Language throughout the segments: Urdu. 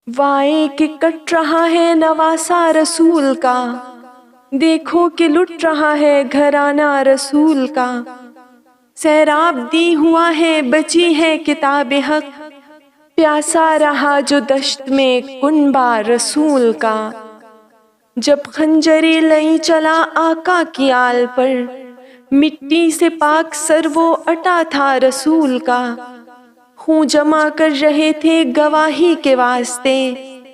وائیں کہ کٹ رہا ہے نواسا رسول کا، دیکھو کہ لٹ رہا ہے گھرانہ رسول کا۔ سیراب دی ہوا ہے بچی ہے کتاب حق، پیاسا رہا جو دشت میں کنبہ رسول کا۔ جب خنجر لئی چلا آقا کی آل پر، مٹی سے پاک سر وہ اٹا تھا رسول کا۔ خون جمع کر رہے تھے گواہی کے واسطے،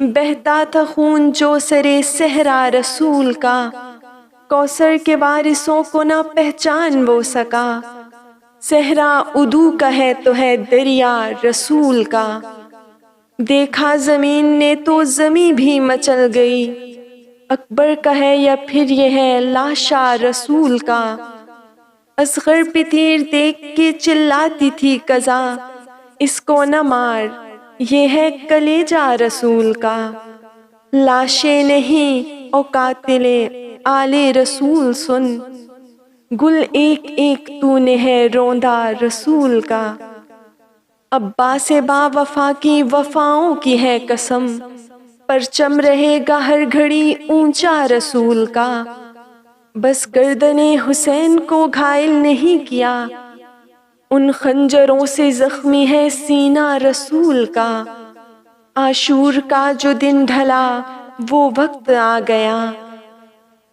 بہتا تھا خون جو سرے صحرا رسول کا۔ کوثر کے وارثوں کو نہ پہچان وہ سکا، صحرا ادو کا ہے تو ہے دریا رسول کا۔ دیکھا زمین نے تو زمیں بھی مچل گئی، اکبر کا ہے یا پھر یہ ہے لاشا رسول کا۔ اصغر پہ تیر دیکھ کے چلاتی تھی قضا، اس کو نہ مار یہ ہے کلیجہ رسول کا۔ لاشیں نہیں او قاتل آل رسول سن، گل ایک ایک تو نے ہے روندا رسول کا۔ عباس با وفا کی وفاؤں کی ہے قسم، پرچم رہے گا ہر گھڑی اونچا رسول کا۔ بس گردن حسین کو گھائل نہیں کیا، ان خنجروں سے زخمی ہے سینہ رسول کا۔ عاشور کا جو دن ڈھلا وہ وقت آ گیا،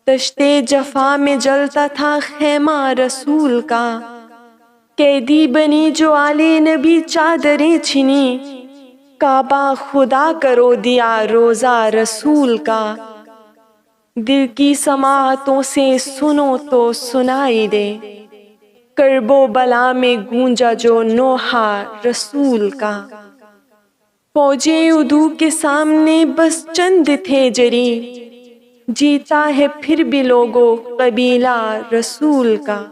دشتے جفا میں جلتا تھا خیمہ رسول کا۔ قیدی بنی جو آل نبی چادریں چھنی، کعبہ خدا کرو دیا روزہ رسول کا۔ دل کی سماعتوں سے سنو تو سنائی دے، کرب و بلا میں گونجا جو نوحہ رسول کا۔ فوجے عدو کے سامنے بس چند تھے جری، جیتا ہے پھر بھی لوگو قبیلہ رسول کا۔